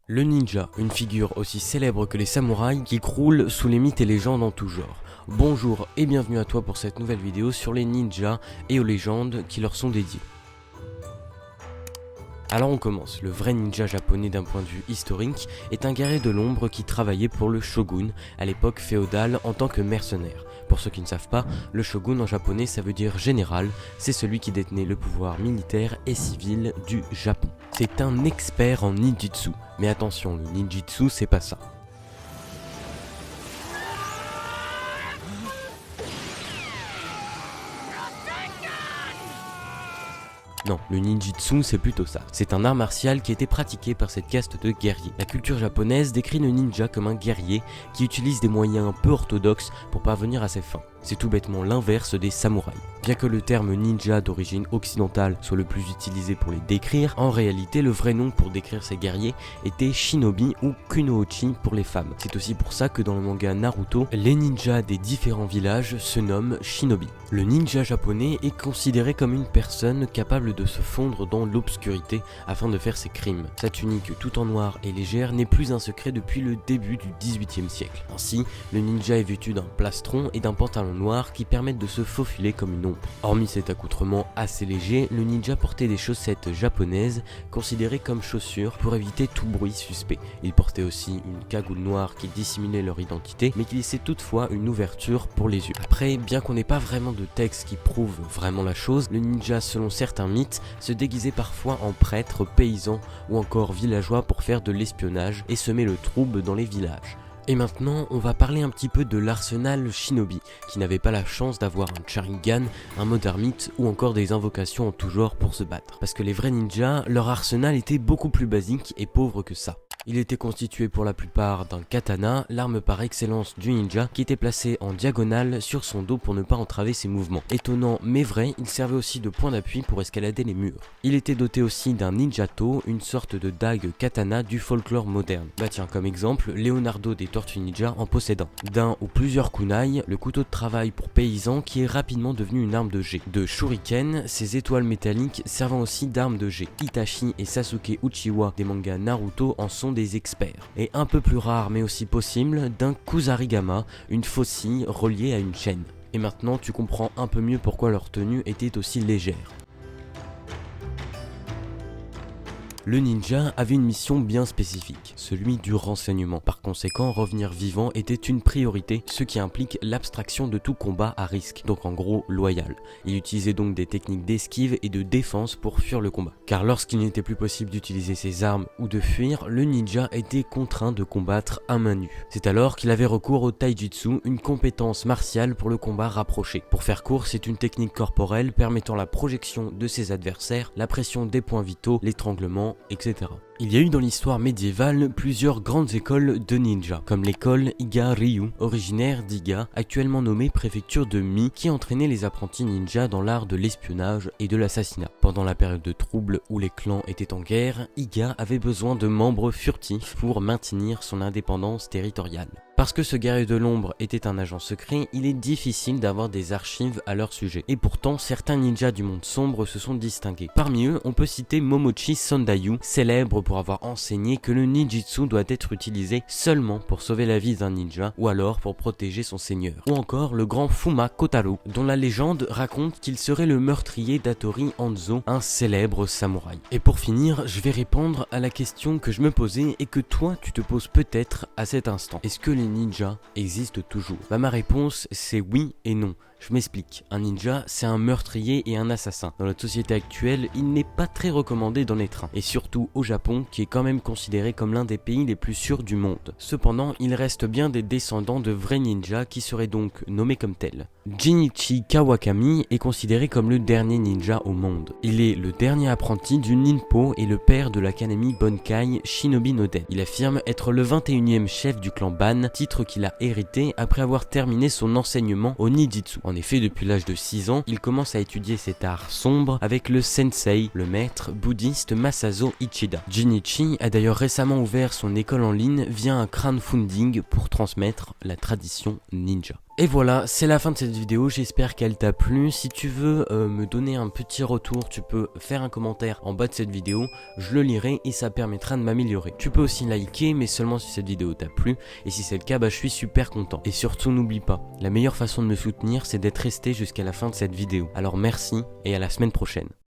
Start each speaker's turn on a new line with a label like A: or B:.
A: Le ninja, une figure aussi célèbre que les samouraïs qui croule sous les mythes et légendes en tout genre. Bonjour et bienvenue à toi pour cette nouvelle vidéo sur les ninjas et aux légendes qui leur sont dédiées. Alors on commence. Le vrai ninja japonais d'un point de vue historique est un guerrier de l'ombre qui travaillait pour le shogun à l'époque féodale en tant que mercenaire. Pour ceux qui ne savent pas, le shogun en japonais ça veut dire général, c'est celui qui détenait le pouvoir militaire et civil du Japon. C'est un expert en ninjutsu, mais attention, le ninjutsu c'est pas ça. Non, le ninjutsu c'est plutôt ça. C'est un art martial qui était pratiqué par cette caste de guerriers. La culture japonaise décrit le ninja comme un guerrier qui utilise des moyens peu orthodoxes pour parvenir à ses fins. C'est tout bêtement l'inverse des samouraïs. Bien que le terme ninja d'origine occidentale soit le plus utilisé pour les décrire, en réalité le vrai nom pour décrire ces guerriers était shinobi ou kunoichi pour les femmes. C'est aussi pour ça que dans le manga Naruto, les ninjas des différents villages se nomment shinobi. Le ninja japonais est considéré comme une personne capable de se fondre dans l'obscurité afin de faire ses crimes. Sa tunique tout en noir et légère n'est plus un secret depuis le début du XVIIIe siècle. Ainsi, le ninja est vêtu d'un plastron et d'un pantalon noir qui permettent de se faufiler comme une ombre. Hormis cet accoutrement assez léger, le ninja portait des chaussettes japonaises considérées comme chaussures pour éviter tout bruit suspect. Il portait aussi une cagoule noire qui dissimulait leur identité mais qui laissait toutefois une ouverture pour les yeux. Après, bien qu'on n'ait pas vraiment de texte qui prouve vraiment la chose, le ninja selon certains mythes se déguisait parfois en prêtre, paysan ou encore villageois pour faire de l'espionnage et semer le trouble dans les villages. Et maintenant, on va parler un petit peu de l'arsenal shinobi, qui n'avait pas la chance d'avoir un Sharingan, un mode ermite ou encore des invocations en tout genre pour se battre. Parce que les vrais ninjas, leur arsenal était beaucoup plus basique et pauvre que ça. Il était constitué pour la plupart d'un katana, l'arme par excellence du ninja, qui était placée en diagonale sur son dos pour ne pas entraver ses mouvements. Étonnant mais vrai, il servait aussi de point d'appui pour escalader les murs. Il était doté aussi d'un ninjato, une sorte de dague katana du folklore moderne. Bah tiens, comme exemple, Leonardo des Tortues Ninja en possède un. D'un ou plusieurs kunai, le couteau de travail pour paysans qui est rapidement devenu une arme de jet. De shuriken, ces étoiles métalliques servant aussi d'armes de jet. Itachi et Sasuke Uchiwa des mangas Naruto en sont des experts. Et un peu plus rare mais aussi possible, d'un kusarigama, une faucille reliée à une chaîne. Et maintenant tu comprends un peu mieux pourquoi leur tenue était aussi légère. Le ninja avait une mission bien spécifique, celui du renseignement. Par conséquent, revenir vivant était une priorité, ce qui implique l'abstraction de tout combat à risque, donc en gros loyal. Il utilisait donc des techniques d'esquive et de défense pour fuir le combat. Car lorsqu'il n'était plus possible d'utiliser ses armes ou de fuir, le ninja était contraint de combattre à main nue. C'est alors qu'il avait recours au taijutsu, une compétence martiale pour le combat rapproché. Pour faire court, c'est une technique corporelle permettant la projection de ses adversaires, la pression des points vitaux, l'étranglement, etc. Il y a eu dans l'histoire médiévale plusieurs grandes écoles de ninja, comme l'école Iga-ryu, originaire d'Iga, actuellement nommée préfecture de Mie, qui entraînait les apprentis ninja dans l'art de l'espionnage et de l'assassinat. Pendant la période de trouble où les clans étaient en guerre, Iga avait besoin de membres furtifs pour maintenir son indépendance territoriale. Parce que ce guerrier de l'ombre était un agent secret, il est difficile d'avoir des archives à leur sujet. Et pourtant, certains ninjas du monde sombre se sont distingués. Parmi eux, on peut citer Momochi Sondayu, célèbre pour avoir enseigné que le ninjutsu doit être utilisé seulement pour sauver la vie d'un ninja ou alors pour protéger son seigneur. Ou encore le grand Fuma Kotaro, dont la légende raconte qu'il serait le meurtrier d'Hattori Hanzo, un célèbre samouraï. Et pour finir, je vais répondre à la question que je me posais et que toi tu te poses peut-être à cet instant. Est-ce que les ninjas existent toujours? Bah, ma réponse c'est oui et non. Je m'explique, un ninja c'est un meurtrier et un assassin. Dans notre société actuelle, il n'est pas très recommandé d'en être un. Et surtout au Japon, qui est quand même considéré comme l'un des pays les plus sûrs du monde. Cependant, il reste bien des descendants de vrais ninjas qui seraient donc nommés comme tels. Jinichi Kawakami est considéré comme le dernier ninja au monde. Il est le dernier apprenti du Ninpo et le père de l'académie Bonkai Shinobi no Den. Il affirme être le 21e chef du clan Ban, titre qu'il a hérité après avoir terminé son enseignement au ninjutsu. En effet, depuis l'âge de 6 ans, il commence à étudier cet art sombre avec le sensei, le maître bouddhiste Masazo Ichida. Jinichi a d'ailleurs récemment ouvert son école en ligne via un crowdfunding pour transmettre la tradition ninja. Et voilà, c'est la fin de cette vidéo, j'espère qu'elle t'a plu. Si tu veux me donner un petit retour, tu peux faire un commentaire en bas de cette vidéo, je le lirai et ça permettra de m'améliorer. Tu peux aussi liker, mais seulement si cette vidéo t'a plu, et si c'est le cas, je suis super content. Et surtout n'oublie pas, la meilleure façon de me soutenir, c'est d'être resté jusqu'à la fin de cette vidéo. Alors merci, et à la semaine prochaine.